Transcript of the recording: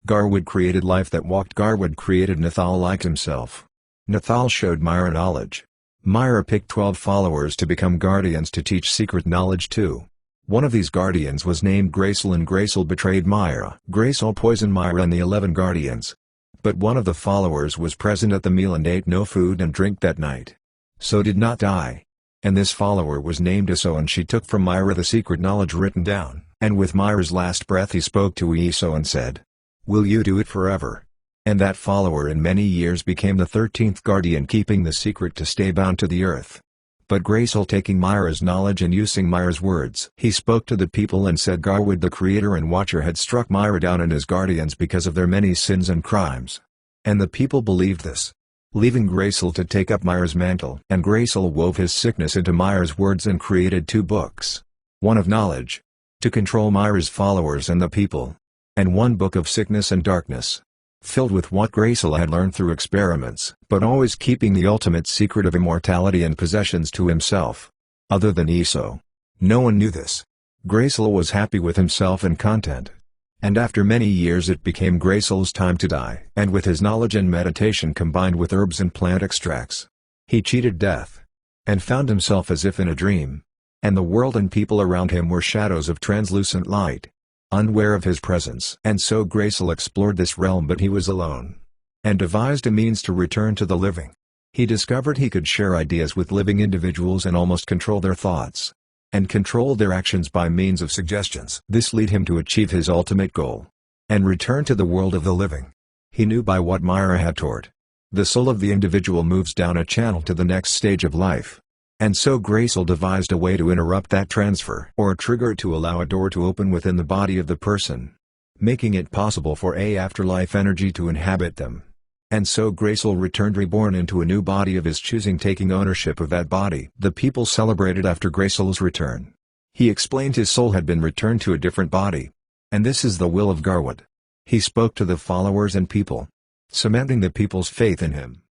Garwood created life that walked. Garwood created Nathal like himself. Nathal showed Myra knowledge. Myra picked 12 followers to become guardians to teach secret knowledge too. One of these guardians was named Gracel, and Gracel betrayed Myra. Gracel poisoned Myra and the 11 guardians. But one of the followers was present at the meal and ate no food and drink that night. So did not die. And this follower was named Eso, and she took from Myra the secret knowledge written down. And with Myra's last breath he spoke to Eso and said, "Will you do it forever?" And that follower in many years became the 13th guardian, keeping the secret to stay bound to the earth. But Gracel, taking Myra's knowledge and using Myra's words, he spoke to the people and said Garwood the creator and watcher had struck Myra down and his guardians because of their many sins and crimes. And the people believed this, leaving Gracel to take up Myra's mantle. And Gracel wove his sickness into Myra's words and created 2 books. One of knowledge, to control Myra's followers and the people. And one book of sickness and darkness, filled with what Gracel had learned through experiments, but always keeping the ultimate secret of immortality and possessions to himself. Other than Eso, no one knew this. Gracel was happy with himself and content. And after many years it became Gracel's time to die. And with his knowledge and meditation combined with herbs and plant extracts, he cheated death, and found himself as if in a dream. And the world and people around him were shadows of translucent light, unaware of his presence. And so Gracel explored this realm, but he was alone, and devised a means to return to the living. He discovered he could share ideas with living individuals and almost control their thoughts, and control their actions by means of suggestions. This led him to achieve his ultimate goal, and return to the world of the living. He knew by what Myra had taught, the soul of the individual moves down a channel to the next stage of life. And so Gracel devised a way to interrupt that transfer, or a trigger to allow a door to open within the body of the person, making it possible for a afterlife energy to inhabit them. And so Gracel returned reborn into a new body of his choosing, taking ownership of that body. The people celebrated after Gracel's return. He explained his soul had been returned to a different body. And this is the will of Garwood. He spoke to the followers and people, cementing the people's faith in him.